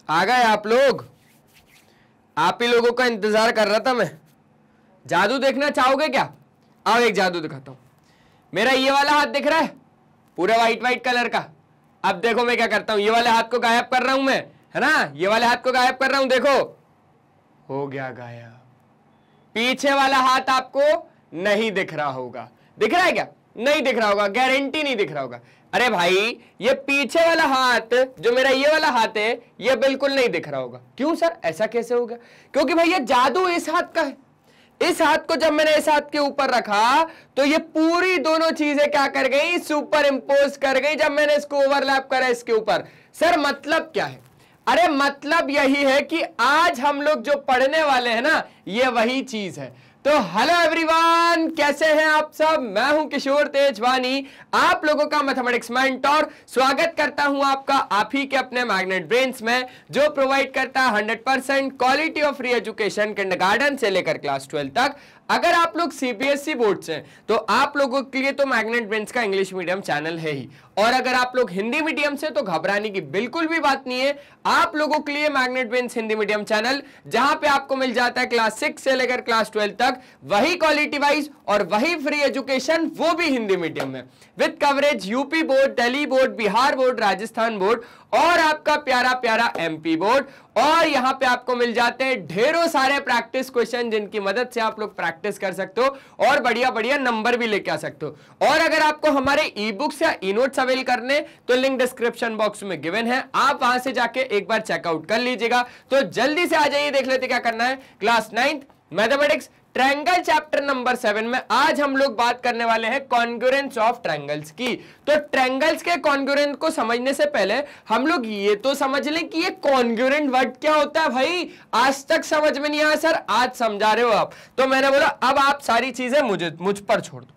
आ गए आप लोग, आप ही लोगों का इंतजार कर रहा था मैं। जादू देखना चाहोगे क्या? आओ एक जादू दिखाता हूं। मेरा ये वाला हाथ दिख रहा है पूरा व्हाइट व्हाइट कलर का। अब देखो मैं क्या करता हूं, ये वाले हाथ को गायब कर रहा हूं मैं, है ना, ये वाले हाथ को गायब कर रहा हूं, देखो हो गया गायब। पीछे वाला हाथ आपको नहीं दिख रहा होगा, दिख रहा है क्या? नहीं दिख रहा होगा, गारंटी नहीं दिख रहा होगा। अरे भाई ये पीछे वाला हाथ जो मेरा ये वाला हाथ है ये बिल्कुल नहीं दिख रहा होगा। क्यों सर, ऐसा कैसे हो गया? क्योंकि भाई ये जादू इस हाथ का है। इस हाथ को जब मैंने इस हाथ के ऊपर रखा तो ये पूरी दोनों चीजें क्या कर गई, सुपर इंपोज कर गई जब मैंने इसको ओवरलैप करा इसके ऊपर। सर मतलब क्या है? अरे मतलब यही है कि आज हम लोग जो पढ़ने वाले हैं ना ये वही चीज है। तो हेलो एवरीवन, कैसे हैं आप सब? मैं हूं किशोर तेजवानी, आप लोगों का मैथमेटिक्स मेंटर। स्वागत करता हूं आपका आप ही के अपने मैग्नेट ब्रेन्स में, जो प्रोवाइड करता है 100% quality of free education kindergarten से लेकर क्लास 12 तक। अगर आप लोग सीबीएसई बोर्ड से तो आप लोगों के लिए तो मैग्नेट ब्रेन्स का इंग्लिश मीडियम चैनल है ही, और अगर आप लोग हिंदी मीडियम से तो घबराने की बिल्कुल भी बात नहीं है। आप लोगों के लिए magnet brains Hindi medium channel, जहां पे आपको मिल जाता है क्लास 6 से लेकर क्लास 12 तक वही क्वालिटी वाइज और वही फ्री एजुकेशन, वो भी हिंदी मीडियम में, with coverage UP board, Delhi board, Bihar board, Rajasthan board और आपका प्यारा प्यारा एमपी बोर्ड। और यहां पे आपको मिल जाते हैं ढेरों सारे प्रैक्टिस क्वेश्चन जिनकी मदद से आप लोग प्रैक्टिस कर सकते हो और बढ़िया बढ़िया नंबर भी लेके आ सकते हो। और अगर आपको हमारे ई बुक्स या ई नोट्स अवेल करने तो लिंक डिस्क्रिप्शन बॉक्स में गिवन है, आप वहां से जाके एक बार चेकआउट कर लीजिएगा। तो जल्दी से आ जाइए, देख लेते क्या करना है। Class 9th mathematics triangle chapter number 7 में आज हम लोग बात करने वाले हैं कॉन्ग्रुएंस ऑफ ट्रायंगल्स की। तो ट्रायंगल्स के कॉन्ग्रुएंट को समझने से पहले हम लोग ये तो समझ लें कि ये कॉन्ग्रुएंट वर्ड क्या होता है। भाई आज तक समझ में नहीं आया सर, आज समझा रहे हो आप, तो मैंने बोला अब आप सारी चीजें मुझ पर छोड़ दो।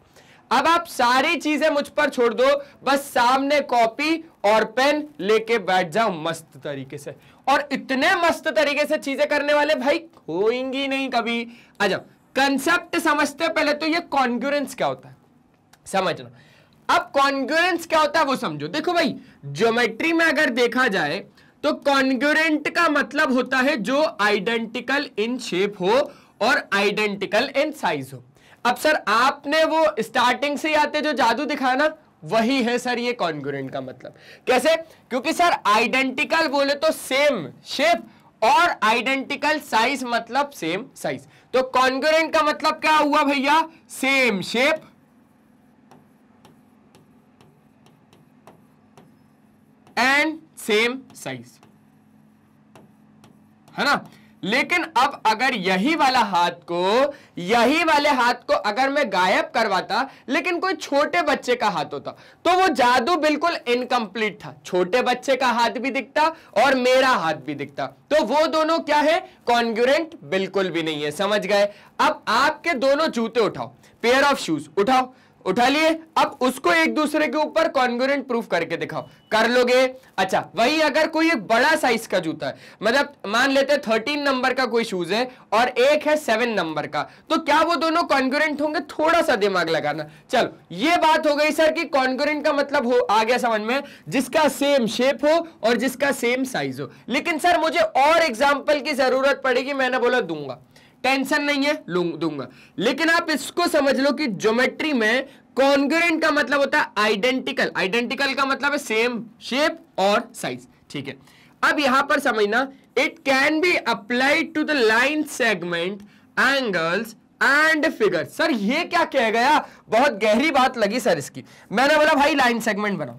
अब आप सारी चीजें मुझ पर छोड़ दो, बस सामने कॉपी और पेन लेके बैठ जाओ मस्त तरीके से, और इतने मस्त तरीके से चीजें करने वाले भाई होंगी नहीं कभी। आ जाओ, कंसेप्ट समझते पहले तो ये कॉन्ग्रुएंस क्या होता है समझना। अब कॉन्ग्रुएंस क्या होता है वो समझो। देखो भाई ज्योमेट्री में अगर देखा जाए तो कॉन्ग्रुएंट का मतलब होता है जो आइडेंटिकल इन शेप हो और आइडेंटिकल इन साइज हो। अब सर आपने वो स्टार्टिंग से आते जो जादू दिखाया ना, वही है सर ये कॉन्ग्रुएंट का मतलब। कैसे? क्योंकि सर आइडेंटिकल बोले तो सेम शेप और आइडेंटिकल साइज मतलब सेम साइज। तो कॉन्ग्रुएंट का मतलब क्या हुआ भैया? Same shape and same size, है ना। लेकिन अब अगर यही वाले हाथ को अगर मैं गायब करवाता, लेकिन कोई छोटे बच्चे का हाथ होता, तो वो जादू बिल्कुल इनकम्प्लीट था। छोटे बच्चे का हाथ भी दिखता और मेरा हाथ भी दिखता, तो वो दोनों क्या है? कॉन्ग्रुएंट बिल्कुल भी नहीं है। समझ गए? अब आपके दोनों जूते उठाओ, पेयर ऑफ शूज उठाओ, उठा लिए। अब उसको एक दूसरे के ऊपर कॉन्ग्रुएंट प्रूफ करके दिखाओ, कर लोगे? अच्छा, वही अगर कोई एक बड़ा साइज का जूता है, मतलब मान लेते 13 नंबर का कोई शूज है और एक है 7 नंबर का, तो क्या वो दोनों कॉन्ग्रुएंट होंगे? थोड़ा सा दिमाग लगाना। चलो ये बात हो गई सर कि कॉन्ग्रुएंट का मतलब हो आ गया समझ में, जिसका सेम शेप हो और जिसका सेम साइज हो। लेकिन सर मुझे और एग्जाम्पल की जरूरत पड़ेगी, मैंने बोला दूंगा, टेंशन नहीं है, दूंगा। लेकिन आप इसको समझ लो कि ज्योमेट्री में कॉन्ग्रुएंट का मतलब होता है आइडेंटिकल। आइडेंटिकल का मतलब है सेम शेप और साइज, ठीक है। अब यहां पर समझना, it can be applied to the line segment angles and figure. Sir ये क्या कह गया? बहुत गहरी बात लगी सर इसकी। मैंने बोला भाई लाइन सेगमेंट बनाओ,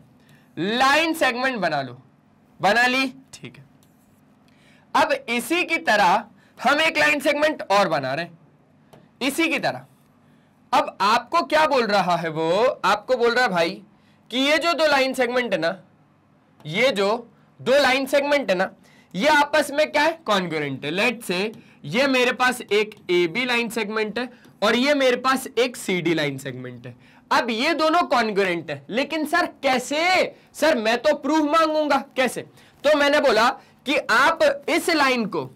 लाइन सेगमेंट बना लो, बना ली, ठीक है। अब इसी की तरह हम एक लाइन सेगमेंट और बना रहे हैं, इसी की तरह। अब आपको क्या बोल रहा है वो? आपको बोल रहा है भाई कि ये जो दो लाइन सेगमेंट है ना, ये जो दो लाइन सेगमेंट है ना, ये आपस में क्या है? कॉन्ग्रुएंट है। लेट्स से ये मेरे पास एक ए बी लाइन सेगमेंट है और ये मेरे पास एक सी डी लाइन सेगमेंट है। अब ये दोनों कॉन्ग्रुएंट है, लेकिन सर कैसे? सर मैं तो प्रूफ मांगूंगा, कैसे? तो मैंने बोला कि आप इस लाइन को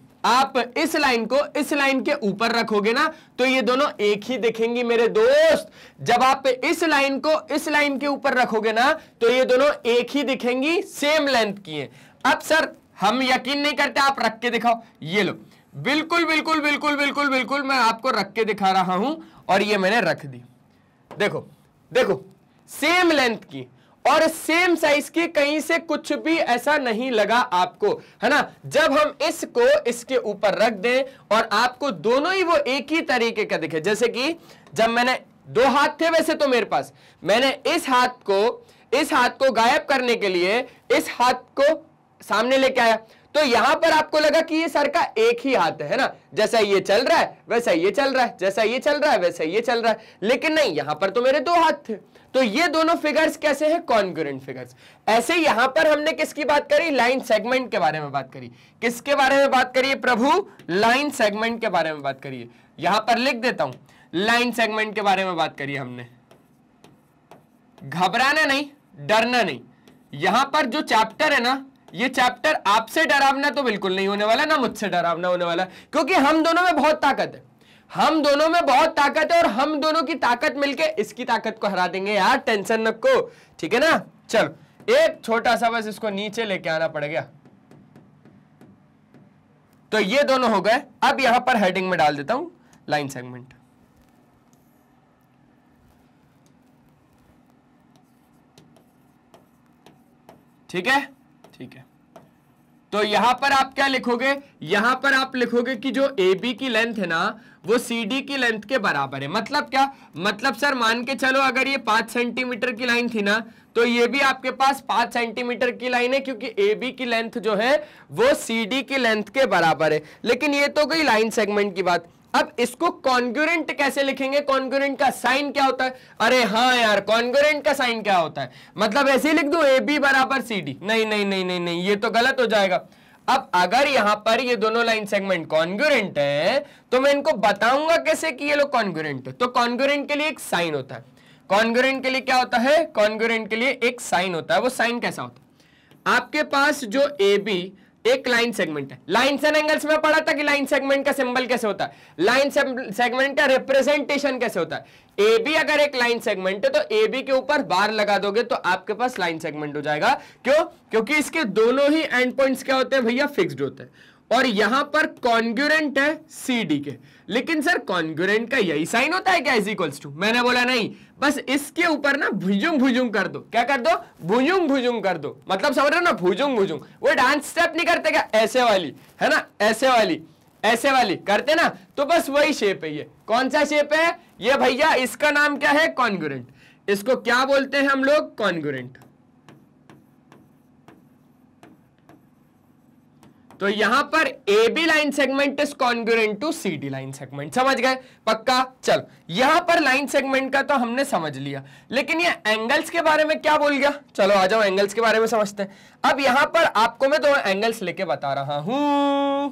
इस लाइन के ऊपर रखोगे ना, तो ये दोनों एक ही दिखेंगी मेरे दोस्त। जब आप इस लाइन को इस लाइन के ऊपर रखोगे ना, तो ये दोनों एक ही दिखेंगी, सेम लेंथ की है। अब सर हम यकीन नहीं करते, आप रख के दिखाओ। ये लो, बिल्कुल बिल्कुल बिल्कुल बिल्कुल बिल्कुल मैं आपको रख के दिखा रहा हूं, और ये मैंने रख दी। देखो देखो, सेम लेंथ की और सेम साइज की, कहीं से कुछ भी ऐसा नहीं लगा आपको, है ना। जब हम इसको इसके ऊपर रख दें और आपको दोनों ही वो एक ही तरीके का दिखे, जैसे कि जब मैंने 2 हाथ थे वैसे तो मेरे पास, मैंने इस हाथ को गायब करने के लिए इस हाथ को सामने लेके आया, तो यहां पर आपको लगा कि ये सर का एक ही हाथ है ना, जैसा ये चल रहा है वैसा ये चल रहा है, जैसा ये चल रहा है वैसा ये चल रहा है, लेकिन नहीं, यहां पर तो मेरे 2 हाथ थे। तो ये दोनों फिगर्स कैसे हैं? Congruent figures. ऐसे यहां पर हमने किसकी बात करी? लाइन सेगमेंट के बारे में बात करी। किसके बारे में बात करिए प्रभु? लाइन सेगमेंट के बारे में बात करिए। यहां पर लिख देता हूं, लाइन सेगमेंट के बारे में बात करिए हमने। घबराना नहीं, डरना नहीं। यहां पर जो चैप्टर है ना, ये चैप्टर आपसे डरावना तो बिल्कुल नहीं होने वाला, ना मुझसे डरावना होने वाला, क्योंकि हम दोनों में बहुत ताकत है। हम दोनों में बहुत ताकत है और हम दोनों की ताकत मिलके इसकी ताकत को हरा देंगे यार, टेंशन नको, ठीक है ना। चलो एक छोटा सा बस इसको नीचे लेके आना पड़ गया। तो ये दोनों हो गए। अब यहां पर हेडिंग में डाल देता हूं लाइन सेगमेंट। ठीक है, ठीक है। तो यहां पर आप क्या लिखोगे? यहां पर आप लिखोगे कि जो AB की लेंथ है ना, वो CD की लेंथ के बराबर है। मतलब क्या? मतलब सर मान के चलो अगर ये 5 सेंटीमीटर की लाइन थी ना, तो ये भी आपके पास 5 सेंटीमीटर की लाइन है, क्योंकि AB की लेंथ जो है वो CD की लेंथ के बराबर है। लेकिन ये तो गई लाइन सेगमेंट की बात। अब इसको कॉन्ग्रुएंट कैसे लिखेंगे? कॉन्ग्रुएंट का साइन क्या होता है? अरे हाँ यार, कॉन्ग्रुएंट का साइन क्या होता है? मतलब ऐसे ही लिख दूं AB बराबर CD? नहीं नहीं नहीं नहीं नहीं, ये तो गलत हो जाएगा। अब अगर यहां पर ये दोनों लाइन सेगमेंट कॉन्ग्रुएंट है, तो मैं इनको बताऊंगा कैसे कि ये लोग कॉन्ग्रुएंट है। तो कॉन्ग्रुएंट के लिए एक साइन होता है। कॉन्ग्रुएंट के लिए क्या होता है? कॉन्ग्रुएंट के लिए एक साइन होता है। वो साइन कैसा होता है? आपके पास जो AB एक लाइन सेगमेंट है। लाइन्स एंड एंगल्स में पढ़ा था कि लाइन सेगमेंट का सिंबल कैसे होता है, लाइन सेगमेंट का रिप्रेजेंटेशन कैसे होता है। AB अगर एक लाइन सेगमेंट है तो AB के ऊपर बार लगा दोगे तो आपके पास लाइन सेगमेंट हो जाएगा। क्यों? क्योंकि इसके दोनों ही एंड पॉइंट्स क्या होते हैं भैया? फिक्स्ड होते हैं। और यहां पर कॉन्ग्रुएंट है CD के। लेकिन सर कॉन्ग्रुएंट का यही साइन होता है क्या? Is equals to? मैंने बोला नहीं, बस इसके ऊपर ना भुजुंग भुजुंग कर दो। क्या कर दो? भुजुंग भुजुंग कर दो। मतलब समझ रहे हो ना, भुजुंग भुजुंग। वो डांस स्टेप नहीं करते क्या? ऐसे वाली, है ना, ऐसे वाली, ऐसे वाली करते ना, तो बस वही शेप है। ये कौन सा शेप है? ये भैया इसका नाम क्या है? कॉन्ग्रुएंट। इसको क्या बोलते हैं हम लोग? कॉन्ग्रुएंट। तो यहां पर AB line segment is congruent to CD line segment. समझ गए? पक्का? चल, यहां पर लाइन सेगमेंट का तो हमने समझ लिया, लेकिन ये एंगल्स के बारे में क्या बोल गया? चलो आ जाओ एंगल्स के बारे में समझते हैं। अब यहां पर आपको मैं 2 एंगल्स लेके बता रहा हूं।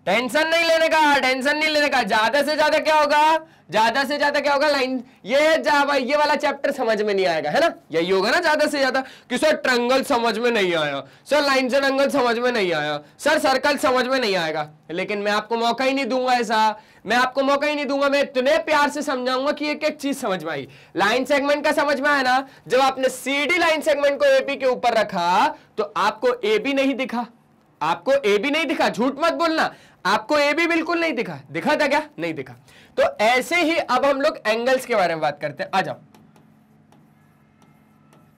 टेंशन नहीं लेने का, टेंशन नहीं लेने का। ज्यादा से ज्यादा क्या होगा? ज्यादा से ज्यादा क्या होगा? लाइन। ये वाला चैप्टर समझ में नहीं आएगा, है ना? यही होगा ना ज्यादा से ज्यादा कि सर ट्रायंगल समझ में नहीं आया, सर लाइन एंड एंगल समझ में नहीं आया, सर सर्कल समझ में नहीं आएगा। लेकिन मैं आपको मौका ही नहीं दूंगा ऐसा, मैं आपको मौका ही नहीं दूंगा। मैं इतने प्यार से समझाऊंगा कि एक एक चीज समझ में आई। लाइन सेगमेंट का समझ में आया ना? जब आपने CD लाइन सेगमेंट को AB के ऊपर रखा तो आपको AB नहीं दिखा। आपको AB नहीं दिखा, झूठ मत बोलना। आपको AB बिल्कुल नहीं दिखा। दिखा था क्या? नहीं दिखा। तो ऐसे ही अब हम लोग एंगल्स के बारे में बात करते हैं। आ जाओ।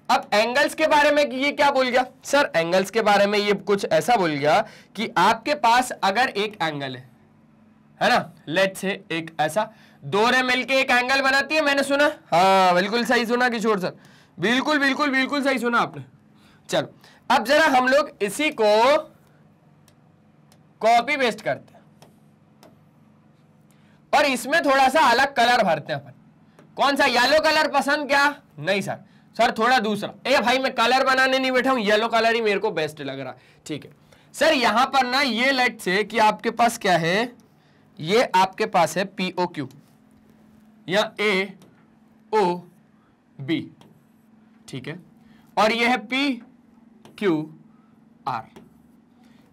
अब एंगल्स के बारे में ये क्या बोल गया? सर एंगल्स के बारे में ये कुछ ऐसा बोल गया कि आपके पास अगर एक एंगल है ना, लेट्स से एक ऐसा, 2 रे मिलके एक एंगल बनाती है। मैंने सुना? हाँ बिल्कुल सही सुना किशोर सर, बिल्कुल बिल्कुल बिल्कुल सही सुना आपने। चलो अब जरा हम लोग इसी को कॉपी पेस्ट करते हैं और इसमें थोड़ा सा अलग कलर भरते हैं अपन। कौन सा? येलो कलर पसंद क्या? नहीं सर, सर थोड़ा दूसरा। ए भाई मैं कलर बनाने नहीं बैठा हूं, येलो कलर ही मेरे को बेस्ट लग रहा है। ठीक है सर, यहां पर ना ये लेट से कि आपके पास क्या है, ये आपके पास है POQ या AOB, ठीक है, और ये है PQR।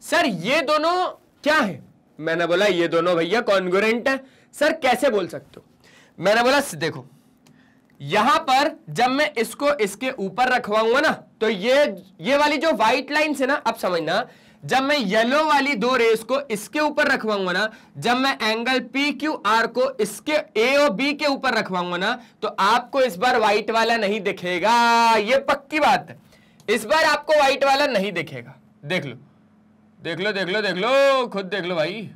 सर ये दोनों क्या है? मैंने बोला ये दोनों भैया कॉन्ग्रुएंट है। सर कैसे बोल सकते हो? मैंने बोला देखो, यहां पर जब मैं इसको इसके ऊपर रखवाऊंगा ना, तो ये वाली जो व्हाइट लाइन है ना, अब समझना, जब मैं येलो वाली दो रेस को इसके ऊपर रखवाऊंगा ना, जब मैं एंगल पी क्यू आर को इसके ए और बी के ऊपर रखवाऊंगा ना, तो आपको इस बार व्हाइट वाला नहीं दिखेगा, ये पक्की बात है। इस बार आपको व्हाइट वाला नहीं दिखेगा। देख लो देख लो देख लो देख लो, खुद देख लो भाई,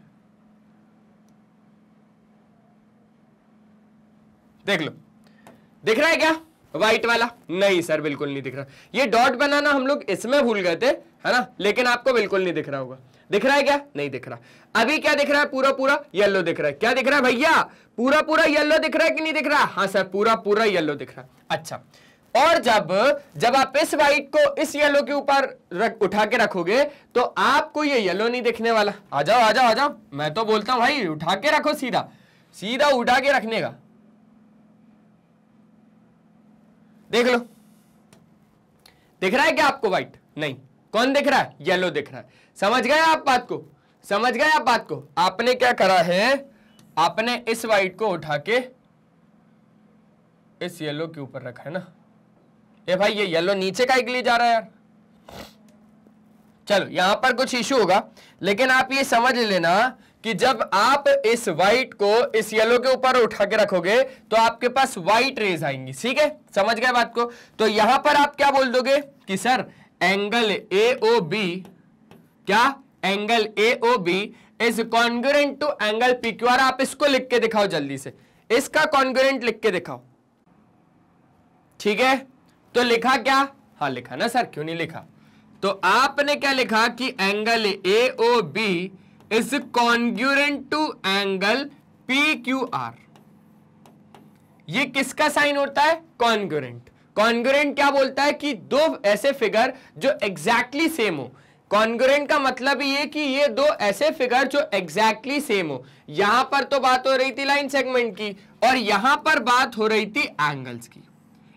देख लो, दिख रहा है क्या व्हाइट वाला? नहीं सर बिल्कुल नहीं दिख रहा। ये डॉट बनाना हम लोग इसमें भूल गए थे, है ना, लेकिन आपको बिल्कुल नहीं दिख रहा होगा। दिख रहा है क्या? नहीं दिख रहा। अभी क्या दिख रहा है? पूरा पूरा येलो दिख रहा है। क्या दिख रहा है भैया? पूरा पूरा येलो दिख रहा है कि नहीं दिख रहा? हाँ सर पूरा पूरा येलो दिख रहा है। अच्छा, और जब आप इस व्हाइट को इस येलो के ऊपर उठा के रखोगे तो आपको ये येलो नहीं दिखने वाला। आ जाओ आ जाओ आ जाओ, मैं तो बोलता हूं भाई उठा के रखो, सीधा सीधा उठा के रखने का। देख लो, दिख रहा है क्या आपको व्हाइट? नहीं। कौन दिख रहा है? येलो दिख रहा है। समझ गए आप बात को? समझ गए आप बात को? आपने क्या करा है, आपने इस व्हाइट को उठा के इस येलो के ऊपर रखा है ना। ए भाई ये येलो नीचे काहे के लिए जा रहा है यार? चलो यहां पर कुछ इशू होगा, लेकिन आप ये समझ लेना कि जब आप इस व्हाइट को इस येलो के ऊपर उठा के रखोगे तो आपके पास व्हाइट रेज आएंगी। ठीक है, समझ गए बात को? तो यहां पर आप क्या बोल दोगे कि sir angle A O B, क्या angle A O B is congruent to angle P Q R. आप इसको लिख के दिखाओ जल्दी से, इसका कॉन्ग्रुएंट लिख के दिखाओ। ठीक है, तो लिखा क्या? हाँ लिखा ना सर, क्यों नहीं लिखा? तो आपने क्या लिखा कि angle A O B is congruent to angle P Q R. ये किसका साइन होता है? कॉन्ग्रुएंट। कॉन्ग्रुएंट क्या बोलता है कि दो ऐसे फिगर जो एग्जैक्टली सेम हो। कॉन्ग्रुएंट का मतलब ये कि ये दो ऐसे फिगर जो एग्जैक्टली सेम हो। यहां पर तो बात हो रही थी लाइन सेगमेंट की, और यहां पर बात हो रही थी एंगल्स की।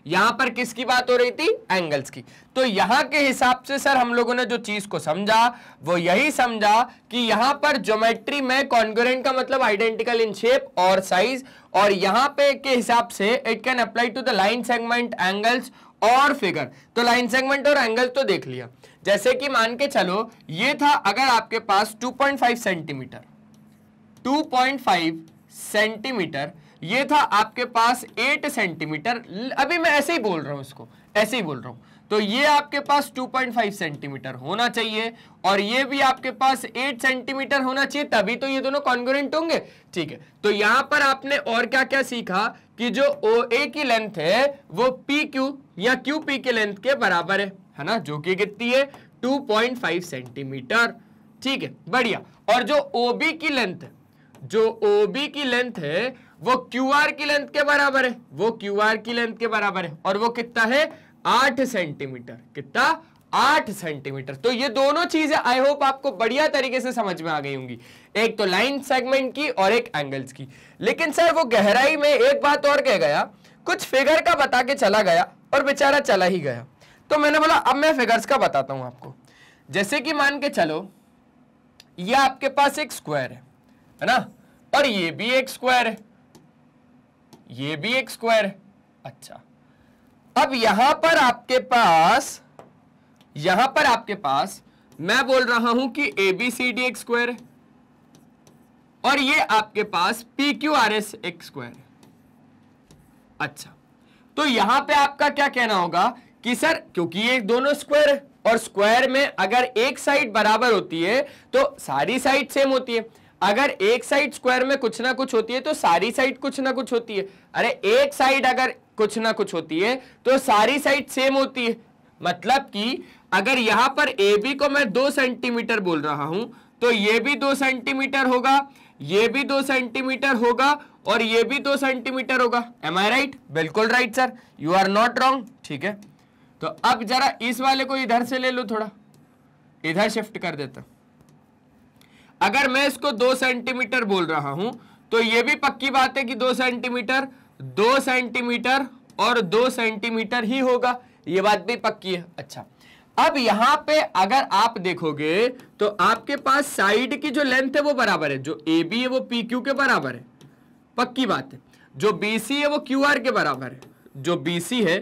यहां पर किसकी बात हो रही थी? एंगल्स की। तो यहां के हिसाब से सर हम लोगों ने जो चीज को समझा वो यही समझा कि यहां पर ज्योमेट्री में कॉन्ग्रुएंट का मतलब आइडेंटिकल इन शेप और साइज, और यहां पे के हिसाब से it can apply to the line segment, angles और फिगर। तो लाइन सेगमेंट और एंगल्स तो देख लिया। जैसे कि मान के चलो ये था, अगर आपके पास 2.5 सेंटीमीटर, 2.5 सेंटीमीटर, ये था आपके पास 8 सेंटीमीटर। अभी मैं ऐसे ही बोल रहा हूं, इसको ऐसे ही बोल रहा हूं। तो ये आपके पास 2.5 सेंटीमीटर होना चाहिए, और ये भी आपके पास 8 सेंटीमीटर होना चाहिए, तभी तो ये दोनों कॉन्ग्रुएंट होंगे। ठीक है, तो यहां पर आपने और क्या क्या सीखा कि जो OA की लेंथ है वो PQ या QP के लेंथ के बराबर है ना, जो कि कितनी है? 2.5 सेंटीमीटर। ठीक है, बढ़िया। और जो OB की लेंथ है, जो OB की लेंथ है वो QR की लेंथ के बराबर है, वो QR की लेंथ के बराबर है, और वो कितना है? 8 सेंटीमीटर। कितना? 8 सेंटीमीटर। तो ये दोनों चीजें आई होप आपको बढ़िया तरीके से समझ में आ गई होंगी, एक तो लाइन सेगमेंट की और एक एंगल्स की। लेकिन सर वो गहराई में एक बात और कह गया, कुछ फिगर का बता के चला गया और बेचारा चला ही गया। तो मैंने बोला अब मैं फिगर्स का बताता हूं आपको। जैसे कि मान के चलो ये आपके पास एक स्क्वायर है ना, और ये भी एक स्क्वायर है, ये भी एक स्क्वायर है। अच्छा, अब यहां पर आपके पास मैं बोल रहा हूं कि ABCD एक स्क्वायर है, और ये आपके पास PQRS एक स्क्वायर है। अच्छा, तो यहां पे आपका क्या कहना होगा कि सर क्योंकि ये दोनों स्क्वायर है, और स्क्वायर में अगर एक साइड बराबर होती है तो सारी साइड सेम होती है। अगर एक साइड स्क्वायर में कुछ ना कुछ होती है तो सारी साइड कुछ ना कुछ होती है। अरे एक साइड अगर कुछ ना कुछ होती है तो सारी साइड सेम होती है। मतलब कि अगर यहां पर AB को मैं 2 सेंटीमीटर बोल रहा हूं तो ये भी 2 सेंटीमीटर होगा, ये भी 2 सेंटीमीटर होगा, और ये भी 2 सेंटीमीटर होगा। Am I right? बिल्कुल right sir, you are not wrong. ठीक है, तो अब जरा इस वाले को इधर से ले लो, थोड़ा इधर शिफ्ट कर देता। अगर मैं इसको 2 सेंटीमीटर बोल रहा हूं तो ये भी पक्की बात है कि 2 सेंटीमीटर, 2 सेंटीमीटर और 2 सेंटीमीटर ही होगा, ये बात भी पक्की है। अच्छा, अब यहां पे अगर आप देखोगे तो आपके पास साइड की जो लेंथ है वो बराबर है, जो AB है वो PQ के बराबर है, पक्की बात है। जो BC है वो QR के बराबर है, जो BC है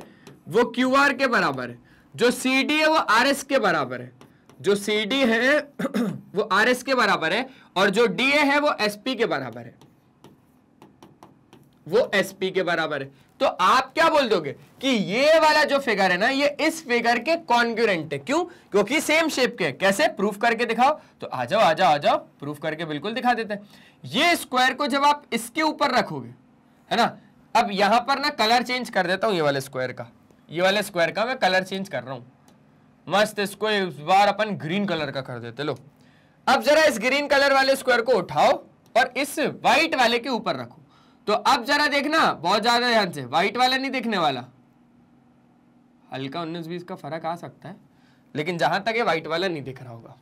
वो QR के बराबर है, जो CD है वो RS के बराबर है, जो सी डी है वो आर एस के बराबर है और जो डी ए है वो एस पी के बराबर है, वो एसपी के बराबर है। तो आप क्या बोल दोगे कि ये वाला जो फिगर है ना ये इस फिगर के कॉन्ग्रुएंट है। क्यों? क्योंकि सेम शेप के। कैसे? प्रूफ करके दिखाओ। तो आ जाओ आ जाओ आ जाओ, प्रूफ करके बिल्कुल दिखा देते हैं। ये स्क्वायर को जब आप इसके ऊपर रखोगे, है ना, अब यहां पर ना कलर चेंज कर देता हूं, ये वाले स्क्वायर का, ये वाले स्क्वायर का मैं कलर चेंज कर रहा हूं। मस्त, इसको इस बार अपन ग्रीन कलर का कर देते। लो अब जरा इस ग्रीन कलर वाले स्क्वायर को उठाओ और इस व्हाइट वाले के ऊपर रखो। तो अब जरा देखना, बहुत ज्यादा ध्यान से, व्हाइट वाला नहीं दिखने वाला, हल्का 19-20 का फर्क आ सकता है, लेकिन जहां तक ये व्हाइट वाला नहीं दिख रहा होगा,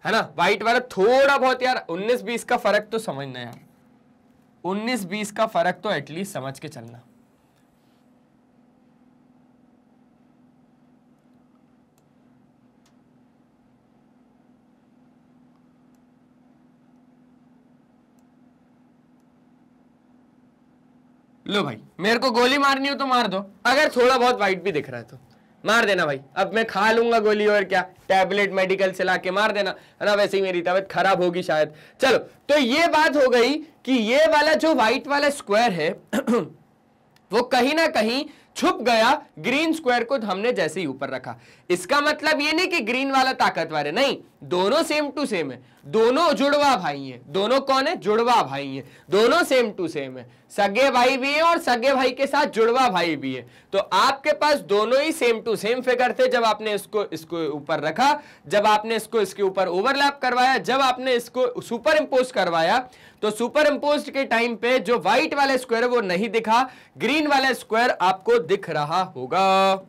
है ना, व्हाइट वाला थोड़ा बहुत यार 19-20 का फर्क तो समझना यार, 19-20 का फर्क तो एटलीस्ट समझ के चलना। लो भाई, मेरे को गोली मारनी हो तो मार दो, अगर थोड़ा बहुत व्हाइट भी दिख रहा है तो मार देना भाई। अब मैं खा लूंगा गोली, और क्या, टैबलेट मेडिकल से लाके मार देना, है ना, वैसे ही मेरी तबीयत खराब होगी शायद। चलो, तो ये बात हो गई कि ये वाला जो व्हाइट वाला स्क्वायर है वो कहीं ना कहीं छुप गया ग्रीन स्क्वायर को हमने जैसे ही ऊपर रखा। इसका मतलब ये नहीं कि ग्रीन वाला ताकतवर है, नहीं, दोनों सेम टू सेम है, दोनों जुड़वा भाई हैं। दोनों कौन है? जुड़वा भाई हैं, दोनों सेम टू सेम है, सगे भाई भी है और सगे भाई के साथ जुड़वा भाई भी है। तो आपके पास दोनों ही सेम टू सेम फिगर थे जब आपने इसको ऊपर रखा, जब आपने इसको इसके ऊपर ओवरलैप करवाया, जब आपने इसको सुपर इंपोज करवाया, तो सुपर इंपोज के टाइम पे जो व्हाइट वाला स्क्वायर है वो नहीं दिखा, ग्रीन वाला स्क्वायर आपको दिख रहा होगा।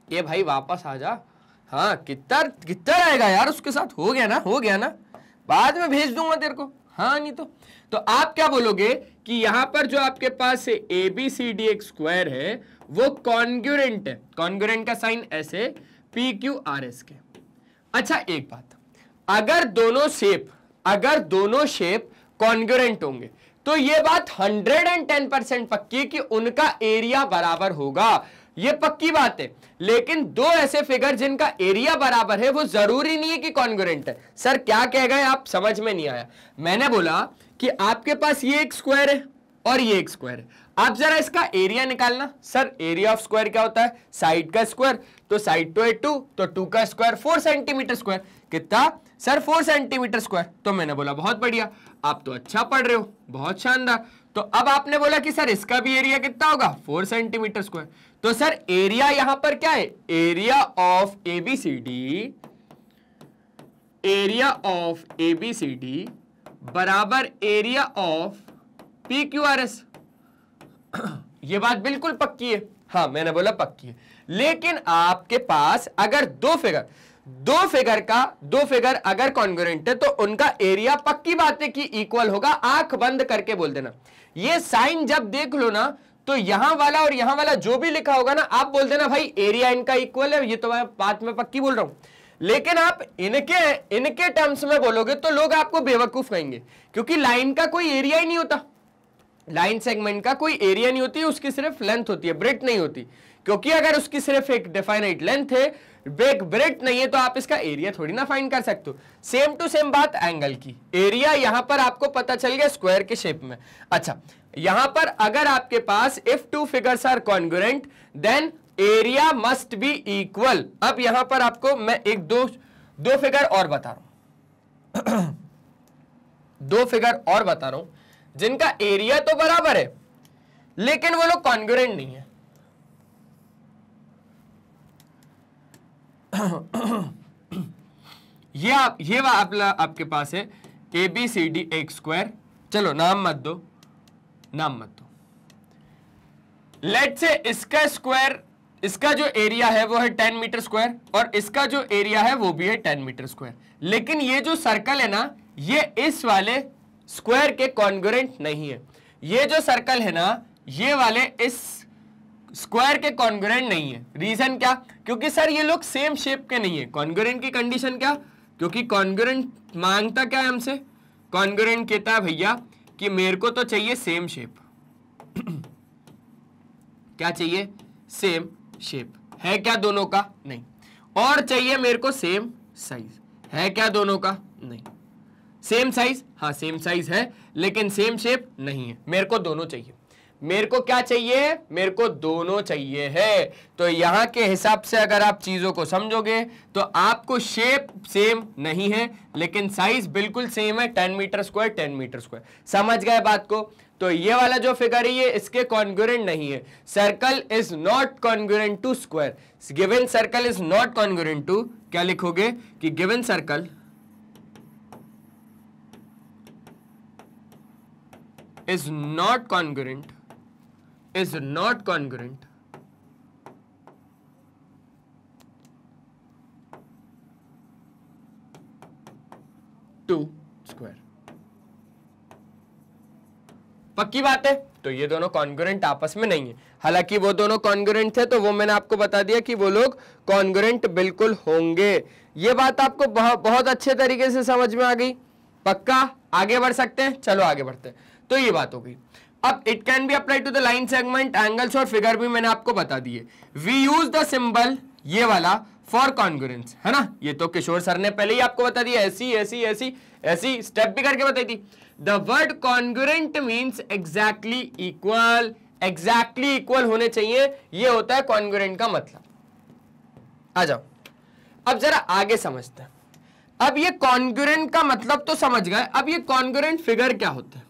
ये भाई वापस आ जा। हाँ, कितना कितना आएगा यार उसके साथ, हो गया ना, हो गया ना, बाद में भेज दूंगा तेरे को। हाँ नहीं तो आप क्या बोलोगे कि यहां पर जो आपके पास ए बी सी डी एक स्क्वायर है वो कॉन्ग्रुएंट है। कॉन्ग्रुएंट का साइन ऐसे पी क्यू आर एस के। अच्छा एक बात, अगर दोनों शेप कॉन्ग्रुएंट होंगे तो ये बात 110% पक्की है कि उनका एरिया बराबर होगा, ये पक्की बात है। लेकिन दो ऐसे फिगर जिनका एरिया बराबर है वो जरूरी नहीं है कि कॉन्ग्रुएंट है। सर क्या कह गए आप, समझ में नहीं आया। मैंने बोला कि आपके पास ये एक स्क्वायर है और ये एक स्क्वायर है, आप जरा इसका एरिया निकालना। सर एरिया ऑफ स्क्वायर क्या होता है? साइड का स्क्वायर, तो साइड 2 है 2, तो 2 का स्क्वायर 4 सेंटीमीटर स्क्वायर। कितना? Sir 4 centimetre square. तो मैंने बोला बहुत बढ़िया, आप तो अच्छा पढ़ रहे हो, बहुत शानदार। तो अब आपने बोला कि सर इसका भी एरिया कितना होगा? 4 सेंटीमीटर स्क्वायर। तो सर एरिया यहां पर क्या है? Area of A B C D, area of A B C D बराबर area of P Q R S. ये बात बिल्कुल पक्की है। हाँ मैंने बोला पक्की है। लेकिन आपके पास अगर दो फिगर अगर कॉन्ग्रुएंट है तो उनका एरिया पक्की बात है कि इक्वल होगा। आंख बंद करके बोल देना। ये साइन जब देख लो ना तो यहां वाला और यहां वाला जो भी लिखा होगा ना आप बोल देना भाई एरिया इनका इक्वल है। ये तो मैं बात में पक्की बोल रहा हूं। लेकिन आप इनके टर्म्स में बोलोगे तो लोग आपको बेवकूफ कहेंगे, क्योंकि लाइन का कोई एरिया ही नहीं होता, लाइन सेगमेंट का कोई एरिया नहीं होती, उसकी सिर्फ लेंथ होती है, ब्रेड्थ नहीं होती। क्योंकि अगर उसकी सिर्फ एक डिफाइनाइट लेंथ है, ब्रेड्थ नहीं है, तो आप इसका एरिया थोड़ी ना फाइंड कर सकते हो। सेम टू सेम बात एंगल की, एरिया यहां पर आपको पता चल गया स्क्वायर के शेप में। अच्छा यहां पर अगर आपके पास if two figures are congruent then area must be equal. अब यहां पर आपको मैं एक दो फिगर और बता रहा हूं दो फिगर और बता रहा हूं जिनका एरिया तो बराबर है लेकिन वो लोग कॉन्ग्रुएंट नहीं है। ये आपके पास है ए बी सी डी एक स्क्वायर। चलो नाम मत दो। लेट से इसका स्क्वायर, इसका जो एरिया है वो है 10 मीटर स्क्वायर और इसका जो एरिया है वो भी है 10 मीटर स्क्वायर। लेकिन ये जो सर्कल है ना ये इस वाले स्क्वायर के कॉन्ग्रुएंट नहीं है। ये जो सर्कल है ना ये वाले इस स्क्वायर के कॉन्ग्रुएंट नहीं है। रीजन क्या? क्योंकि सर ये लोग सेम शेप के नहीं है। कॉन्ग्रुएंट की कंडीशन क्या? क्योंकि कॉन्ग्रुएंट मांगता क्या है हमसे? कॉन्ग्रुएंट कहता है भैया कि मेरे को तो चाहिए सेम शेप। क्या चाहिए? Same shape. है क्या दोनों का? नहीं। और चाहिए मेरे को सेम साइज। है क्या दोनों का? नहीं। सेम साइज, हाँ सेम साइज है, लेकिन सेम शेप नहीं है। मेरे को दोनों चाहिए। मेरे को क्या चाहिए? मेरे को दोनों चाहिए है। तो यहां के हिसाब से अगर आप चीजों को समझोगे तो आपको शेप सेम नहीं है लेकिन साइज बिल्कुल सेम है, 10 मीटर स्क्वायर 10 मीटर स्क्वायर। समझ गए बात को? तो ये वाला जो फिगर है ये इसके कॉन्ग्रुएंट नहीं है। Circle is not congruent to square. Given circle is not congruent to, क्या लिखोगे कि given circle is not congruent to square। पक्की बात है? तो ये दोनों कॉन्ग्रुएंट आपस में नहीं है। हालांकि वो दोनों कॉन्ग्रुएंट थे तो वो मैंने आपको बता दिया कि वो लोग कॉन्ग्रुएंट बिल्कुल होंगे। ये बात आपको बहुत अच्छे तरीके से समझ में आ गई? पक्का? आगे बढ़ सकते हैं? चलो आगे बढ़ते हैं। तो ये बात हो गई। अब it can be apply to the line segment, angles और फिगर भी मैंने आपको बता दिए। वी यूज द सिंबल ये वाला फॉर कॉन्ग्रुएंस, है ना? ये तो किशोर सर ने पहले ही आपको बता दिया, ऐसी ऐसी ऐसी ऐसी स्टेप भी करके बताई थी। The word congruent means exactly equal. Exactly equal होने चाहिए, ये होता है कॉन्ग्रुएंट का मतलब। आ जाओ अब जरा आगे समझते हैं। अब ये कॉन्ग्रुएंट का मतलब तो समझ गए, अब ये कॉन्ग्रुएंट फिगर क्या होता है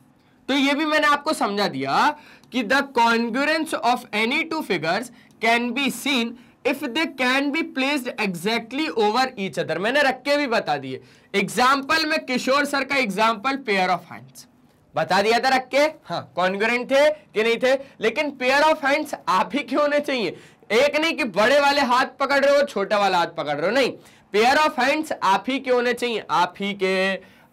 तो ये भी मैंने आपको समझा दिया कि the congruence of any two figures can be seen if they can be placed exactly over each other. मैंने रख के भी बता दिए। एग्जाम्पल में किशोर सर का एग्जाम्पल पेयर ऑफ हैंड्स बता दिया था रख के। हाँ कॉन्ग्रुएंट थे कि नहीं थे, लेकिन पेयर ऑफ हैंड्स आप ही के होने चाहिए। एक नहीं कि बड़े वाले हाथ पकड़ रहे हो छोटा वाला हाथ पकड़ रहे हो, नहीं, पेयर ऑफ हैंड्स आप ही के होने चाहिए।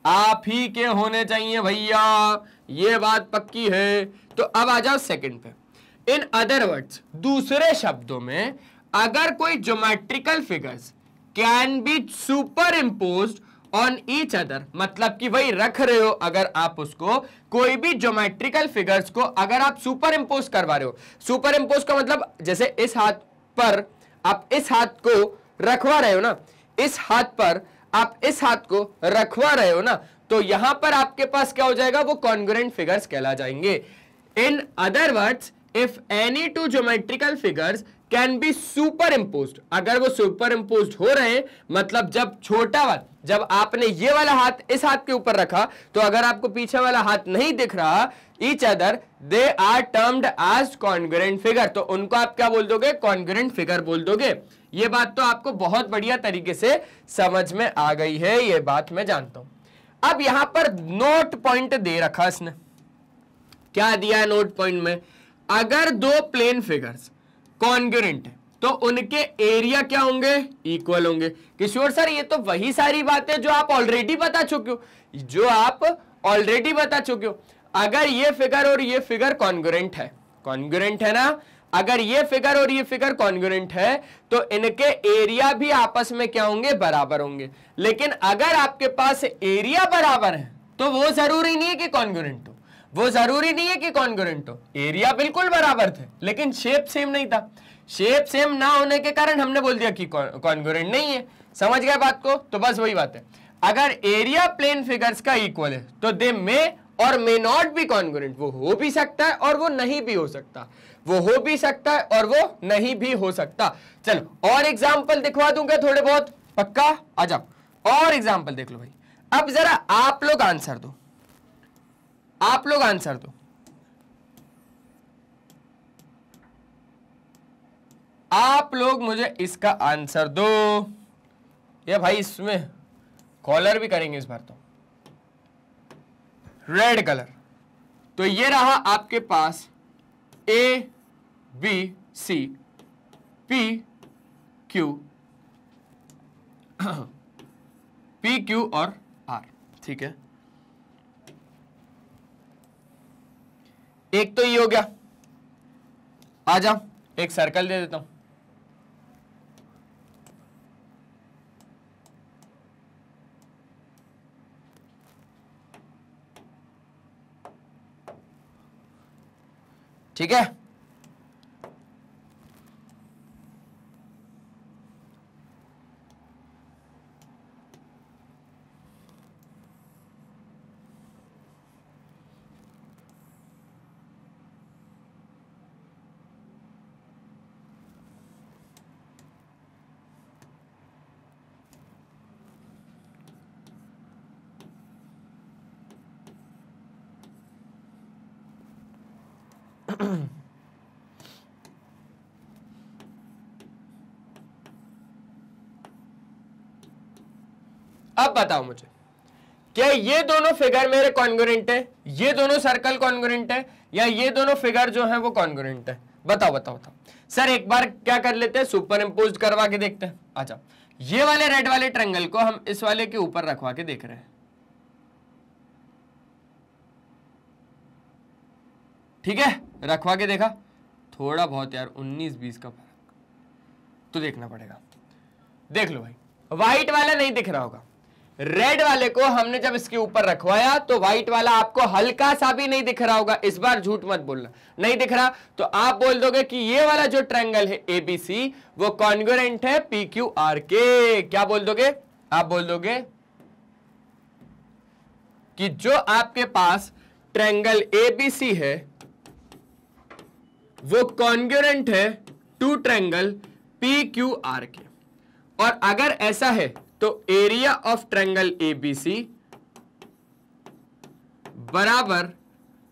आप ही के होने चाहिए भैया, ये बात पक्की है। तो अब आ जाओ सेकंड पे। इन अदर वर्ड्स, दूसरे शब्दों में, अगर कोई geometrical figures can be super imposed on each other, मतलब कि वही रख रहे हो अगर आप उसको, कोई भी ज्योमेट्रिकल फिगर्स को अगर आप सुपर इम्पोज करवा रहे हो। सुपर इम्पोज का मतलब जैसे इस हाथ पर आप इस हाथ को रखवा रहे हो ना, इस हाथ पर आप इस हाथ को रखवा रहे हो ना, तो यहां पर आपके पास क्या हो जाएगा? वो कॉन्ग्रुएंट फिगर्स कहला जाएंगे। In other words, if any two geometrical figures can be super imposed, अगर वो सुपर इम्पोज्ड हो रहे हैं, मतलब जब छोटा वाला, जब आपने ये वाला हाथ इस हाथ के ऊपर रखा तो अगर आपको पीछे वाला हाथ नहीं दिख रहा, each other, they are termed as congruent figure. तो उनको आप क्या बोल दोगे? कॉन्ग्रुएंट फिगर बोल दोगे। ये बात तो आपको बहुत बढ़िया तरीके से समझ में आ गई है, ये बात मैं जानता हूं। अब यहां पर नोट पॉइंट दे रखा इसने। क्या दिया है नोट पॉइंट में? अगर दो प्लेन फिगर्स कॉन्ग्रुएंट है तो उनके एरिया क्या होंगे? इक्वल होंगे। किशोर सर ये तो वही सारी बातें जो आप ऑलरेडी बता चुके हो, अगर ये फिगर और ये फिगर कॉन्ग्रुएंट है ना, अगर ये फिगर और ये फिगर कॉन्ग्रुएंट है तो इनके एरिया भी आपस में क्या होंगे? बराबर होंगे। लेकिन अगर आपके पास एरिया बराबर है तो वो जरूरी नहीं है कि कॉन्ग्रुएंट हो, एरिया बिल्कुल बराबर थे लेकिन शेप सेम नहीं था। शेप सेम ना होने के कारण हमने बोल दिया कि कॉन्ग्रुएंट नहीं है। समझ गए बात को? तो बस वही बात है, अगर एरिया प्लेन फिगर्स का इक्वल है तो दे मे और मे नॉट बी कॉन्ग्रुएंट। वो हो भी सकता है और वो नहीं भी हो सकता, चलो और एग्जाम्पल दिखवा दूंगा थोड़े बहुत, पक्का? आ जाओ और एग्जाम्पल देख लो भाई। अब जरा आप लोग आंसर दो, आप लोग मुझे इसका आंसर दो। ये भाई इसमें कॉलर भी करेंगे इस बार तो, रेड कलर। तो ये रहा आपके पास A B C P Q और आर, ठीक है। एक तो ये हो गया। आ जाओ एक सर्कल दे देता हूं। ठीक है, अब बताओ मुझे, क्या ये दोनों फिगर मेरे कॉन्ग्रुएंट है, ये दोनों सर्कल कॉन्ग्रुएंट है, या ये दोनों फिगर जो है वो कॉन्ग्रुएंट है? बताओ बताओ बताओ। सर एक बार क्या कर लेते हैं, सुपर इम्पोज करवा के देखते हैं। अच्छा, ये वाले रेड वाले ट्रायंगल को हम इस वाले के ऊपर रखवा के देख रहे हैं, ठीक है? रखवा के देखा, थोड़ा बहुत यार 19-20 का फर्क तो देखना पड़ेगा। देख लो भाई, व्हाइट वाला नहीं दिख रहा होगा, रेड वाले को हमने जब इसके ऊपर रखवाया तो व्हाइट वाला आपको हल्का सा भी नहीं दिख रहा होगा। इस बार झूठ मत बोलना, नहीं दिख रहा तो आप बोल दोगे कि ये वाला जो ट्रायंगल है एबीसी वो कॉन्ग्रुएंट है पीक्यूआर के। क्या बोल दोगे? आप बोल दोगे कि जो आपके पास ट्रायंगल एबीसी है वो कॉन्ग्रुएंट है टू ट्रायंगल पीक्यूआर के। और अगर ऐसा है तो एरिया ऑफ ट्रायंगल एबीसी बराबर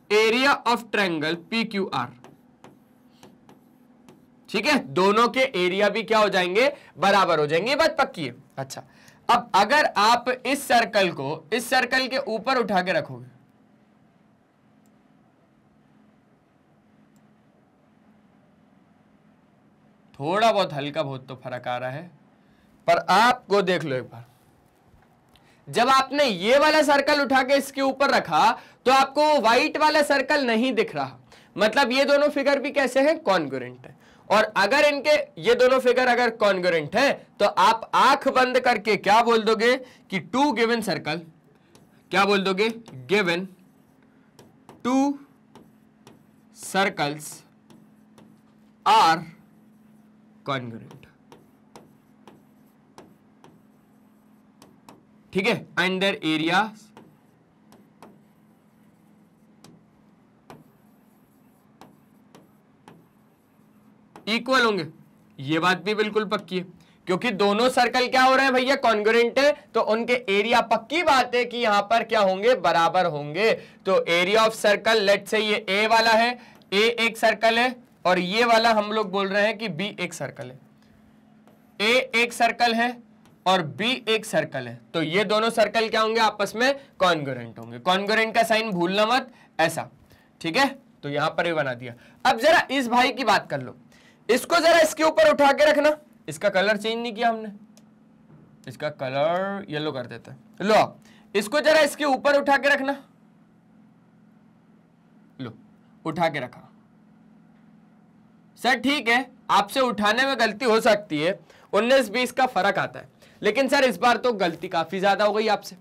एरिया ऑफ ट्रायंगल पीक्यूआर। ठीक है, दोनों के एरिया भी क्या हो जाएंगे? बराबर हो जाएंगे, बात पक्की है। अच्छा, अब अगर आप इस सर्कल को इस सर्कल के ऊपर उठा के रखोगे, थोड़ा बहुत हल्का बहुत तो फर्क आ रहा है, पर आपको देख लो एक बार, जब आपने ये वाला सर्कल उठा के इसके ऊपर रखा तो आपको व्हाइट वाला सर्कल नहीं दिख रहा, मतलब ये दोनों फिगर भी कैसे हैं? कॉन्ग्रुएंट है। और अगर इनके ये दोनों फिगर अगर कॉन्ग्रुएंट है तो आप आंख बंद करके क्या बोल दोगे कि टू गिवन सर्कल, क्या बोल दोगे? Given two circles are congruent. ठीक है, एंड देयर एरिया इक्वल होंगे। ये बात भी बिल्कुल पक्की है, क्योंकि दोनों सर्कल क्या हो रहे हैं भैया? कॉन्ग्रुएंट है, तो उनके एरिया पक्की बात है कि यहां पर क्या होंगे? बराबर होंगे। तो एरिया ऑफ सर्कल, लेट से ये ए वाला है, ए एक सर्कल है, और ये वाला हम लोग बोल रहे हैं कि बी एक सर्कल है। ए एक सर्कल है और बी एक सर्कल है, तो ये दोनों सर्कल क्या होंगे? आपस में कॉन्ग्रुएंट होंगे। कॉन्ग्रुएंट का साइन भूलना मत, ऐसा। ठीक है, तो यहां पर ये बना दिया। अब जरा इस भाई की बात कर लो, इसको जरा इसके ऊपर उठा के रखना। इसका कलर चेंज नहीं किया हमने, इसका कलर येलो कर देते हैं। लो इसको जरा इसके ऊपर उठा के रखना, लो उठा के रखा। सर ठीक है, आपसे उठाने में गलती हो सकती है, 19-20 का फर्क आता है, लेकिन सर इस बार तो गलती काफी ज्यादा हो गई आपसे।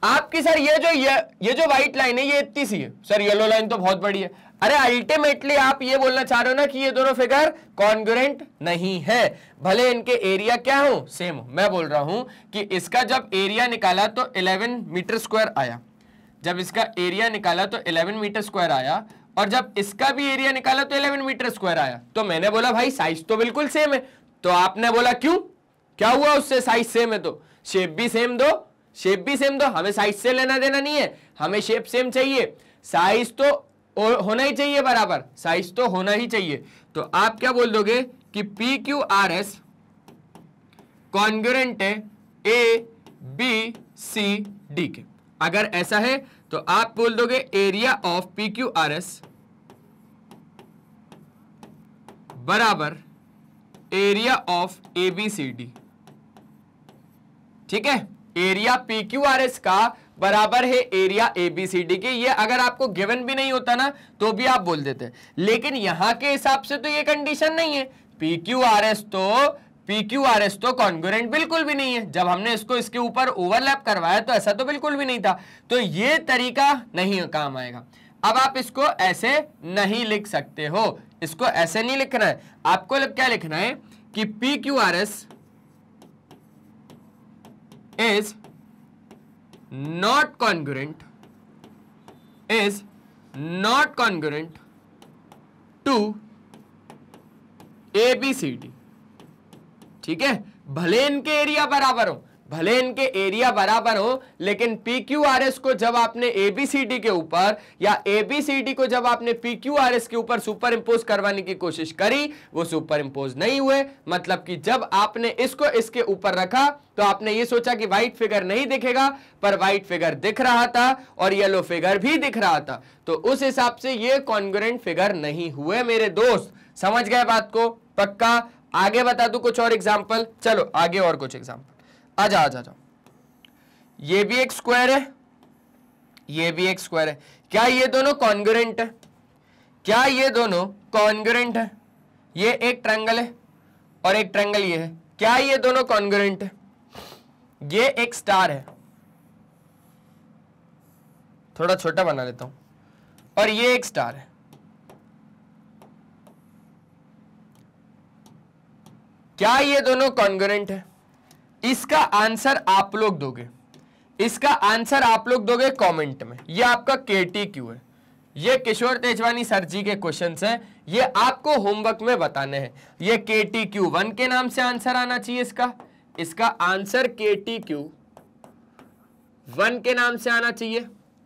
आपकी सर ये जो व्हाइट लाइन है ये इतनी सी है, सर येलो लाइन तो बहुत बड़ी है। अरे अल्टीमेटली आप ये बोलना चाह रहे हो ना कि ये दोनों फिगर कॉन्ग्रुएंट नहीं है, भले इनके एरिया क्या हो? सेम हो। मैं बोल रहा हूं कि इसका जब एरिया निकाला तो 11 मीटर स्क्वायर आया, जब इसका एरिया निकाला तो 11 मीटर स्क्वायर आया, और जब इसका भी एरिया निकाला तो 11 मीटर स्क्वायर आया। तो मैंने बोला भाई साइज तो बिल्कुल सेम है। तो आपने बोला क्यों, क्या हुआ उससे? साइज सेम है तो शेप भी सेम दो, शेप भी सेम दो। हमें साइज से लेना देना नहीं है, हमें शेप सेम चाहिए, साइज तो होना ही चाहिए बराबर, साइज तो होना ही चाहिए। तो आप क्या बोल दोगे कि P Q R S congruent है ए बी सी डी के। अगर ऐसा है तो आप बोल दोगे area of P Q R S बराबर area of A B C D. ठीक है, area P Q R S का बराबर है area A B C D के। ये अगर आपको गिवन भी नहीं होता ना तो भी आप बोल देते, लेकिन यहां के हिसाब से तो ये कंडीशन नहीं है। पी क्यू आर एस तो कॉन्ग्रुएंट बिल्कुल भी नहीं है। जब हमने इसको इसके ऊपर ओवरलैप करवाया तो ऐसा तो बिल्कुल भी नहीं था, तो ये तरीका नहीं काम आएगा। अब आप इसको ऐसे नहीं लिख सकते हो, इसको ऐसे नहीं लिखना है। आपको क्या लिखना है कि P Q R S is not congruent to ABCD। ठीक है, भले इनके एरिया बराबर हो, भले इनके एरिया बराबर हो, लेकिन PQRS को जब आपने ABCD के ऊपर या ABCD को जब आपने PQRS के ऊपर सुपर इंपोज करवाने की कोशिश करी, वो सुपर इंपोज नहीं हुए। मतलब कि जब आपने इसको इसके ऊपर रखा तो आपने ये सोचा कि व्हाइट फिगर नहीं दिखेगा, पर व्हाइट फिगर दिख रहा था और येलो फिगर भी दिख रहा था, तो उस हिसाब से ये कॉन्ग्रुएंट फिगर नहीं हुए मेरे दोस्त। समझ गए बात को? पक्का? आगे बता दूं कुछ और एग्जांपल? चलो आगे और कुछ एग्जांपल। आजा आजा जाओ। ये भी एक स्क्वायर है, ये भी एक स्क्वायर है। क्या ये दोनों कॉन्ग्रुएंट है? क्या ये दोनों कॉन्ग्रुएंट है? ये एक ट्रायंगल है और एक ट्रायंगल ये है। क्या ये दोनों कॉन्ग्रुएंट है? ये एक स्टार है, थोड़ा छोटा बना लेता हूं, और ये एक स्टार है। क्या ये दोनों कॉन्ग्रुएंट है? इसका आंसर आप लोग दोगे, इसका आंसर आप लोग दोगे कमेंट में। ये आपका KTQ है, ये किशोर तेजवानी सर जी के क्वेश्चंस हैं, ये आपको होमवर्क में बताने हैं। ये KTQ1 के नाम से आंसर आना चाहिए इसका आंसर KTQ1 के नाम से आना चाहिए,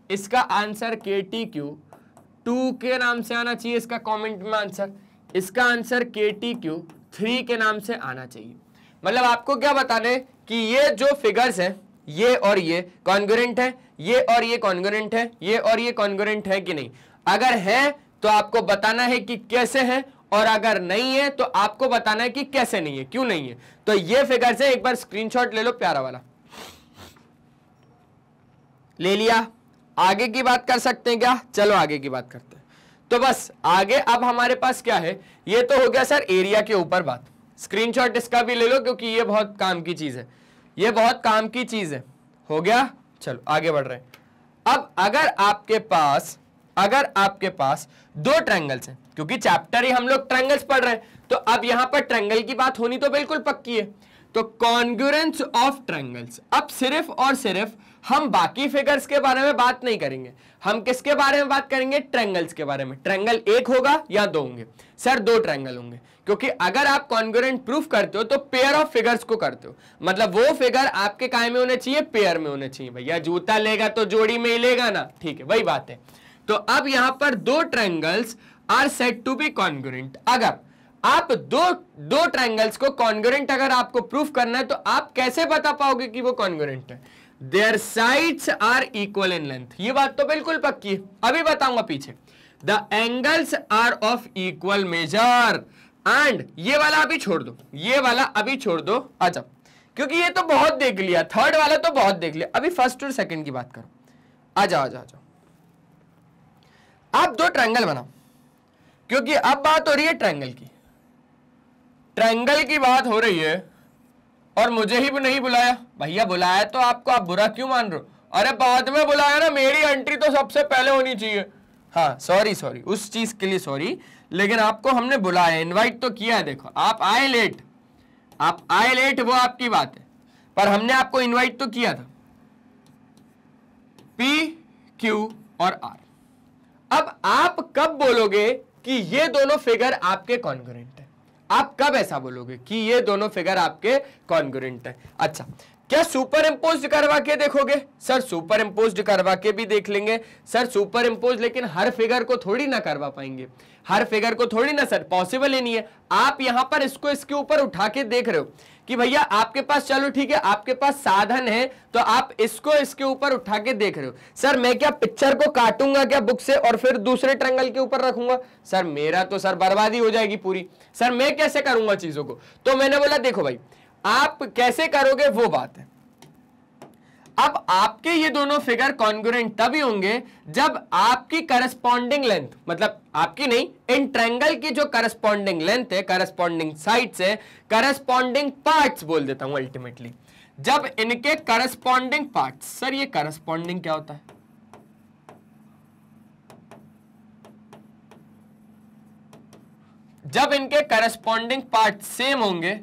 इसका आंसर KTQ2 के नाम से आना चाहिए, इसका कमेंट में आंसर, इसका आंसर KTQ3 के नाम से आना चाहिए। मतलब आपको क्या बताना है कि ये जो फिगर्स हैं, ये और ये कॉन्ग्रुएंट है, ये और ये कॉन्ग्रुएंट है, ये और ये कॉन्ग्रुएंट है कि नहीं। अगर है तो आपको बताना है कि कैसे है, और अगर नहीं है तो आपको बताना है कि कैसे नहीं है, क्यों नहीं है। तो ये फिगर्स है, एक बार स्क्रीनशॉट ले लो प्यारा वाला। ले लिया? आगे की बात कर सकते हैं क्या? चलो आगे की बात करते हैं। तो बस आगे अब हमारे पास क्या है, ये तो हो गया सर एरिया के ऊपर बात। स्क्रीनशॉट इसका भी ले लो क्योंकि ये बहुत काम की चीज है, ये बहुत काम की चीज है। हो गया? चलो आगे बढ़ रहे हैं। अब अगर आपके पास दो ट्रायंगल्स हैं, क्योंकि चैप्टर ही हम लोग ट्रायंगल्स पढ़ रहे हैं, तो अब यहां पर ट्रायंगल की बात होनी तो बिल्कुल पक्की है। तो कॉन्ग्रुएंस ऑफ ट्रायंगल्स। अब सिर्फ और सिर्फ हम बाकी फिगर्स के बारे में बात नहीं करेंगे, हम किसके बारे में बात करेंगे? ट्रायंगल्स के बारे में। ट्रायंगल एक होगा या दो होंगे? सर दो ट्रायंगल होंगे, क्योंकि अगर आप कॉन्ग्रुएंट प्रूफ करते हो तो पेयर ऑफ फिगर्स को करते हो। मतलब वो फिगर आपके काय में होने चाहिए? पेयर में होने चाहिए। भैया जूता लेगा तो जोड़ी में ही लेगा ना, ठीक है, वही बात है। तो अब यहां पर दो triangles are said to be congruent. अगर आप दो ट्रायंगल्स को कॉन्ग्रुएंट अगर आपको प्रूफ करना है तो आप कैसे बता पाओगे कि वो कॉन्ग्रुएंट है? Their sides are equal in length. ये बात तो बिल्कुल पक्की है, अभी बताऊंगा पीछे। The angles are of equal measure and, ये वाला अभी छोड़ दो, ये वाला अभी छोड़ दो, अच्छा, क्योंकि ये तो बहुत देख लिया, थर्ड वाला तो बहुत देख लिया, अभी फर्स्ट और सेकंड की बात करो। आ जाओ आ जाओ आ जाओ। आप दो ट्रायंगल बनाओ, क्योंकि अब बात हो रही है ट्रायंगल की, ट्रायंगल की बात हो रही है, और मुझे ही नहीं बुलाया। भैया बुलाया तो आपको, आप बुरा क्यों मान रहे हो? अरे बाद में बुलाया ना, मेरी एंट्री तो सबसे पहले होनी चाहिए। हाँ सॉरी सॉरी, उस चीज के लिए सॉरी, लेकिन आपको हमने बुलाया, इनवाइट तो किया है। देखो आप आए लेट, वो आपकी बात है, पर हमने आपको इनवाइट तो किया था। P, Q और R। अब आप कब बोलोगे कि ये दोनों फिगर आपके कॉन्ग्रुएंट है? आप कब ऐसा बोलोगे कि ये दोनों फिगर आपके कॉन्ग्रुएंट है? अच्छा, क्या सुपर इंपोज्ड करवा के देखोगे? सर सुपर इंपोज्ड करवा के भी देख लेंगे सर, सुपर इंपोज, लेकिन हर फिगर को थोड़ी ना करवा पाएंगे, हर फिगर को थोड़ी ना सर, पॉसिबल ही नहीं है। आप यहां पर इसको इसके ऊपर उठा के देख रहे हो कि भैया आपके पास, चलो ठीक है, आपके पास साधन है तो आप इसको इसके ऊपर उठा के देख रहे हो। सर मैं क्या पिक्चर को काटूंगा क्या बुक से और फिर दूसरे ट्रायंगल के ऊपर रखूंगा? सर मेरा तो सर बर्बादी हो जाएगी पूरी। सर मैं कैसे करूंगा चीजों को? तो मैंने बोला देखो भाई, आप कैसे करोगे वो बात है। अब आपके ये दोनों फिगर कॉन्ग्रुएंट तभी होंगे जब आपकी करस्पॉन्डिंग लेंथ, मतलब आपकी नहीं, इन ट्रायंगल की जो करस्पॉन्डिंग लेंथ है, करस्पॉन्डिंग साइड्स है, करस्पॉन्डिंग पार्ट्स बोल देता हूं अल्टीमेटली, जब इनके करस्पॉन्डिंग पार्ट्स, सर ये करस्पॉन्डिंग क्या होता है? जब इनके करस्पॉन्डिंग पार्ट सेम होंगे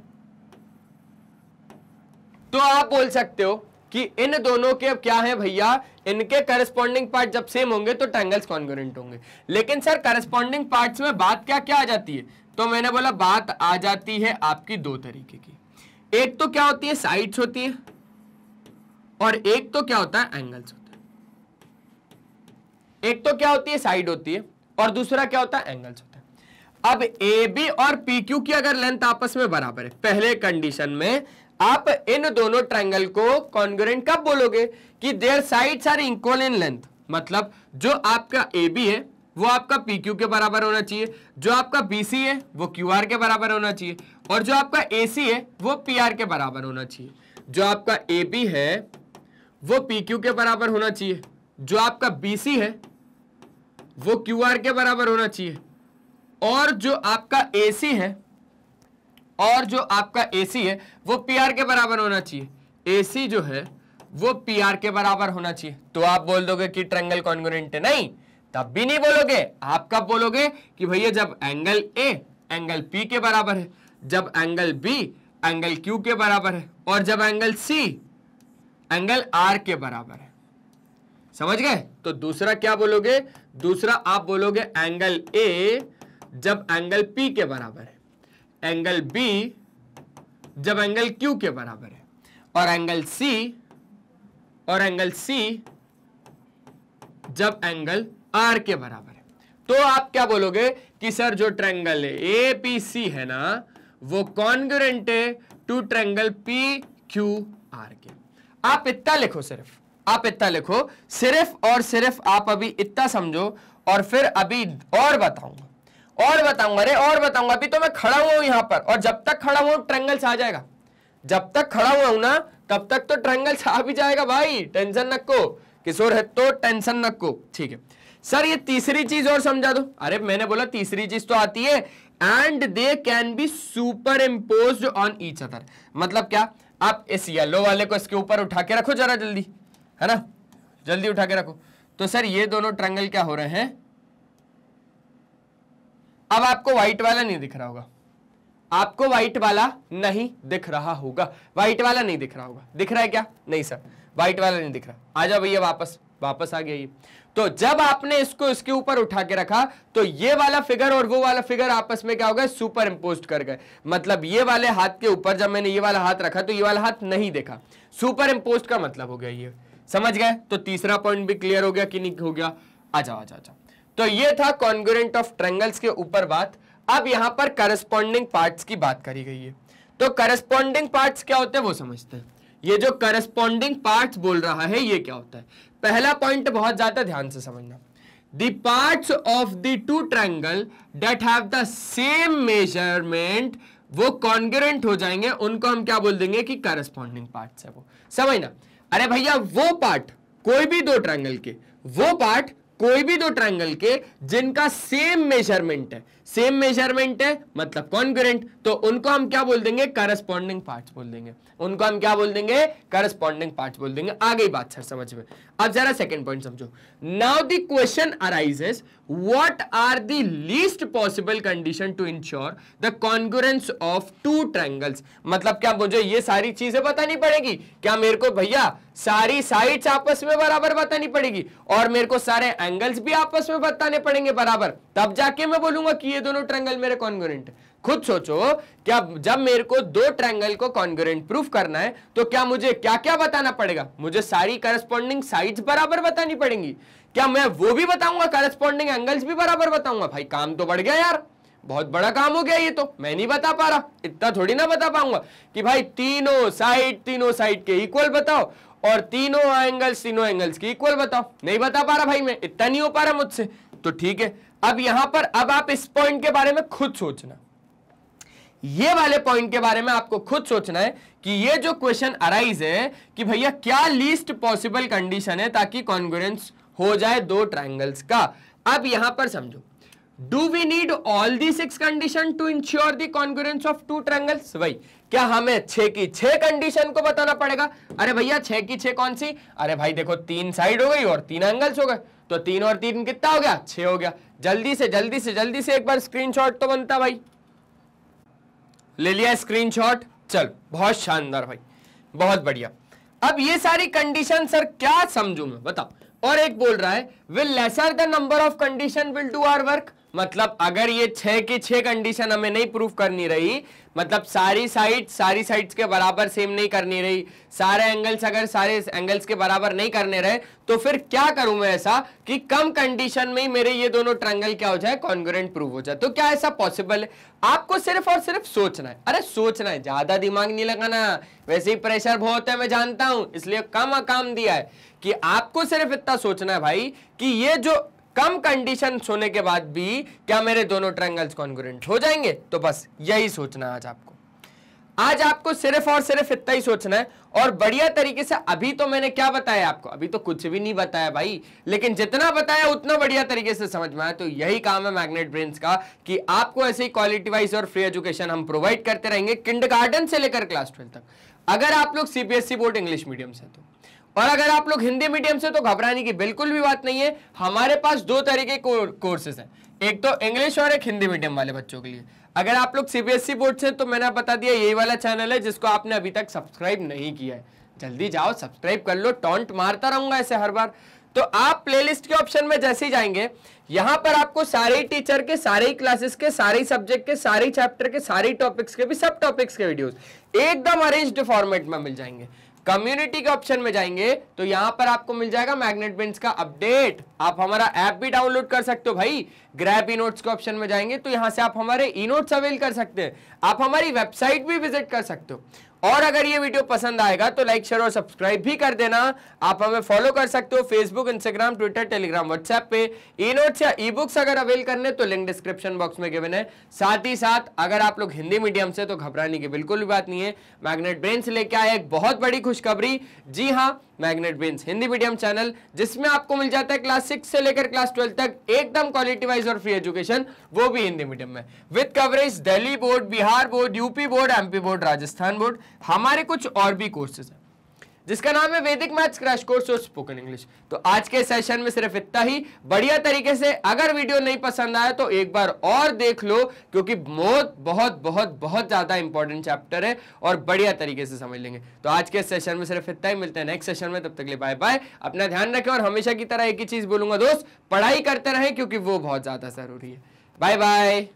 तो आप बोल सकते हो कि इन दोनों के क्या है भैया, इनके करस्पॉन्डिंग पार्ट जब सेम होंगे तो ट्रायंगल्स कॉन्ग्रुएंट होंगे। लेकिन सर करस्पॉन्डिंग पार्ट्स में बात क्या क्या आ जाती है? तो मैंने बोला बात आ जाती है आपकी दो तरीके की। एक तो क्या होती है, साइड्स होती है, और एक तो क्या होता है, एंगल्स होता है। एक तो क्या होती है, साइड होती है, और दूसरा क्या होता है, एंगल्स होता है। अब ए बी और पी क्यू की अगर लेंथ आपस में बराबर है, पहले कंडीशन में आप इन दोनों ट्रायंगल को कॉन्ग्रुएंट कब बोलोगे, कि their sides are equal in length, मतलब जो आपका ए बी है वो आपका पी क्यू के बराबर होना चाहिए, जो आपका बी सी है वो क्यू आर के बराबर होना चाहिए, और जो आपका ए सी है वो पी आर के बराबर होना चाहिए। जो आपका ए बी है वो पी क्यू के बराबर होना चाहिए, जो आपका बी सी है वो क्यू आर के बराबर होना चाहिए, और जो आपका AC है वो PR के बराबर होना चाहिए। AC जो है वो PR के बराबर होना चाहिए। तो आप बोल दोगे कि ट्रायंगल कॉन्ग्रुएंट है? नहीं, तब भी नहीं बोलोगे। आप कब बोलोगे कि भैया जब एंगल A एंगल P के बराबर है, जब एंगल B एंगल Q के बराबर है, और जब एंगल C एंगल R के बराबर है। समझ गए? तो दूसरा क्या बोलोगे, दूसरा आप बोलोगे एंगल A जब एंगल P के बराबर है, एंगल B जब एंगल Q के बराबर है, और एंगल C जब एंगल R के बराबर है। तो आप क्या बोलोगे कि सर जो ट्रायंगल APC है ना वो कॉन्ग्रुएंट है टू ट्रायंगल PQR के। आप इतना लिखो, आप इतना लिखो, सिर्फ और सिर्फ आप अभी इतना समझो, और फिर अभी और बताऊंगा, अरे और बताऊंगा। अभी तो मैं खड़ा हुआ हूं यहां पर, और जब तक खड़ा हुआ हूं ट्रायंगल्स आ जाएगा। जब तक खड़ा हुआ हूं ना तब तक तो ट्रायंगल्स आ भी जाएगा भाई, टेंशन नको। किशोर है तो टेंशन नको, ठीक है। सर ये तीसरी चीज और समझा दो। अरे मैंने बोला तीसरी चीज तो आती है, and they can be super imposed on each other. मतलब क्या, आप इस येलो वाले को इसके ऊपर उठा के रखो जरा जल्दी, है ना, जल्दी उठा के रखो। तो सर ये दोनों ट्रायंगल क्या हो रहे हैं, अब आपको व्हाइट वाला नहीं दिख रहा होगा, आपको व्हाइट वाला नहीं दिख रहा होगा, व्हाइट वाला नहीं दिख रहा होगा। दिख रहा है क्या? नहीं सर, व्हाइट वाला नहीं दिख रहा। आ जाओ भैया, वापस आ गया ये। तो जब आपने इसको इसके ऊपर उठा के रखा तो ये वाला फिगर और वो वाला फिगर आपस में क्या हो गए, सुपर इम्पोज कर गए। मतलब ये वाले हाथ के ऊपर जब मैंने ये वाला हाथ रखा तो ये वाला हाथ नहीं देखा। सुपर इम्पोज का मतलब हो गया ये, समझ गए? तो तीसरा पॉइंट भी क्लियर हो गया कि नहीं हो गया? आ जाओ। तो ये था कॉन्ग्रुएंट ऑफ ट्रायंगल्स के ऊपर बात। अब यहां पर करस्पॉन्डिंग पार्ट्स की बात करी गई है। तो करस्पॉन्डिंग पार्ट्स क्या होते हैं वो समझते हैं। ये जो करस्पॉन्डिंग पार्ट्स बोल रहा है ये क्या होता है? पहला पॉइंट बहुत ज्यादा ध्यान से समझना, the parts of the two triangle that have the same measurement वो कॉन्ग्रुएंट हो जाएंगे, उनको हम क्या बोल देंगे कि करस्पॉन्डिंग पार्ट्स है वो। समझना। अरे भैया वो पार्ट कोई भी दो ट्रायंगल के, वो पार्ट कोई भी दो ट्रायंगल के जिनका सेम मेजरमेंट है मतलब कॉन्ग्रुएंट, तो उनको हम क्या बोल देंगे? करस्पॉन्डिंग पार्ट्स बोल देंगे। उनको हम क्या बोल देंगे? करस्पॉन्डिंग पार्ट्स बोल देंगे। आ गई बात सर समझ में? अब जरा सेकंड पॉइंट समझो। Now the question arises, what are the least possible condition to ensure the congruence of two triangles. मतलब क्या मुझे ये सारी चीजें बतानी पड़ेगी? क्या मेरे को भैया सारी साइड्स आपस में बराबर बतानी पड़ेगी, और मेरे को सारे एंगल्स भी आपस में बताने पड़ेंगे बराबर, तब जाके मैं बोलूंगा कि ये दोनों ट्रायंगल मेरे कॉन्ग्रुएंट है? खुद सोचो, क्या जब मेरे को दो ट्रायंगल को कॉन्ग्रुएंट प्रूफ करना है तो क्या मुझे क्या क्या बताना पड़ेगा? मुझे सारी करस्पॉन्डिंग साइड्स बराबर बतानी पड़ेंगी। क्या मैं वो भी बताऊंगा, करस्पॉन्डिंग एंगल्स भी बराबर बताऊंगा? भाई काम तो बढ़ गया यार, बहुत बड़ा काम हो गया ये तो। मैं नहीं बता पा रहा, इतना थोड़ी ना बता पाऊंगा कि भाई तीनों साइड के इक्वल बताओ और तीनों एंगल्स के इक्वल बताओ। नहीं बता पा रहा भाई, मैं इतना नहीं हो पा रहा मुझसे। तो ठीक है, अब यहां पर अब आप इस पॉइंट के बारे में खुद सोचना, ये वाले पॉइंट के बारे में आपको खुद सोचना है कि ये जो क्वेश्चन अराइज है कि भैया क्या लीस्ट पॉसिबल कंडीशन है ताकि कॉन्ग्रुएंस हो जाए दो ट्रायंगल्स का। अब यहां पर समझो, do we need all the 6 condition to ensure the congruence of two triangles? भाई क्या हमें 6 की 6 कंडीशन को बताना पड़ेगा? अरे भैया 6 की 6 कौन सी? अरे भाई देखो 3 साइड हो गई और 3 एंगल्स हो गए, तो 3 और 3 कितना हो गया? 6 हो गया। जल्दी से एक बार स्क्रीनशॉट तो बनता भाई। ले लिया स्क्रीनशॉट? चल बहुत शानदार भाई, बहुत बढ़िया। अब ये सारी कंडीशन सर क्या समझू मैं, बताओ। और एक बोल रहा है will lesser the number of condition will do our work. मतलब अगर ये 6 की 6 कंडीशन हमें नहीं प्रूफ करनी रही, मतलब सारी साइड्स के बराबर सेम नहीं करनी रही, सारे एंगल्स अगर सारे एंगल्स के बराबर नहीं करने रहे, तो फिर क्या करूं मैं ऐसा कि कम कंडीशन में ही मेरे ये दोनों ट्रायंगल क्या हो जाए, कॉन्ग्रुएंट प्रूव हो जाए। तो क्या ऐसा पॉसिबल है? आपको सिर्फ और सिर्फ सोचना है। अरे सोचना है, ज्यादा दिमाग नहीं लगाना, वैसे ही प्रेशर बहुत है मैं जानता हूं, इसलिए कम काम दिया है कि आपको सिर्फ इतना सोचना है भाई कि ये जो कम कंडीशन होने के बाद भी क्या मेरे दोनों ट्रायंगल्स कॉन्ग्रुएंट हो जाएंगे। तो बस यही सोचना है आज आपको सिर्फ और सिर्फ इतना ही सोचना है। और बढ़िया तरीके से अभी तो मैंने क्या बताया आपको, अभी तो कुछ भी नहीं बताया भाई, लेकिन जितना बताया उतना बढ़िया तरीके से समझ में आया। तो यही काम है मैग्नेट ब्रेन्स का कि आपको ऐसे ही क्वालिटी वाइज और फ्री एजुकेशन हम प्रोवाइड करते रहेंगे किंडरगार्टन से लेकर क्लास 12 तक। अगर आप लोग सीबीएसई बोर्ड इंग्लिश मीडियम से तो, और अगर आप लोग हिंदी मीडियम से तो घबराने की बिल्कुल भी बात नहीं है। हमारे पास 2 तरीके कोर्सेज हैं, एक तो इंग्लिश और एक हिंदी मीडियम वाले बच्चों के लिए। अगर आप लोग सीबीएसई बोर्ड से तो मैंने बता दिया यही वाला चैनल है जिसको आपने अभी तक सब्सक्राइब नहीं किया है, जल्दी जाओ सब्सक्राइब कर लो, टॉन्ट मारता रहूंगा ऐसे हर बार। तो आप प्लेलिस्ट के ऑप्शन में जैसे ही जाएंगे, यहां पर आपको सारे ही टीचर के, सारे ही क्लासेस के, सारे ही सब्जेक्ट के, सारे ही चैप्टर के, सारे ही टॉपिक्स के भी सब टॉपिक्स के वीडियोस एकदम अरेंज्ड फॉर्मेट में मिल जाएंगे। कम्युनिटी के ऑप्शन में जाएंगे तो यहां पर आपको मिल जाएगा मैग्नेट ब्रेन्स का अपडेट। आप हमारा ऐप भी डाउनलोड कर सकते हो भाई। ग्रैब ई नोट्स के ऑप्शन में जाएंगे तो यहां से आप हमारे ई नोट्स अवेल कर सकते हैं। आप हमारी वेबसाइट भी विजिट कर सकते हो। और अगर ये वीडियो पसंद आएगा तो लाइक शेयर और सब्सक्राइब भी कर देना। आप हमें फॉलो कर सकते हो Facebook, Instagram, Twitter, Telegram, WhatsApp पे। ई नोट्स या ई बुक्स अगर अवेल करने तो लिंक डिस्क्रिप्शन बॉक्स में गिवन है। साथ ही साथ अगर आप लोग हिंदी मीडियम से तो घबराने की बिल्कुल भी बात नहीं है। मैग्नेट ब्रेन्स लेके आए एक बहुत बड़ी खुशखबरी। जी हाँ, magnet brains Hindi medium channel, जिसमें आपको मिल जाता है क्लास 6 से लेकर क्लास 12 तक एकदम क्वालिटी वाइज और फ्री एजुकेशन, वो भी हिंदी मीडियम में, with coverage Delhi board, Bihar board, UP board, MP board, Rajasthan board. हमारे कुछ और भी कोर्सेज हैं जिसका नाम है वैदिक मैथ्स क्रैश कोर्स और स्पोकन इंग्लिश। तो आज के सेशन में सिर्फ इतना ही। बढ़िया तरीके से अगर वीडियो नहीं पसंद आया तो एक बार और देख लो, क्योंकि बहुत बहुत बहुत बहुत ज्यादा इंपॉर्टेंट चैप्टर है और बढ़िया तरीके से समझ लेंगे। तो आज के सेशन में सिर्फ इतना ही। मिलते हैं नेक्स्ट सेशन में, तब तक के लिए बाय बाय। अपना ध्यान रखें और हमेशा की तरह एक ही चीज बोलूंगा दोस्त, पढ़ाई करते रहें क्योंकि वो बहुत ज्यादा जरूरी है। Bye bye.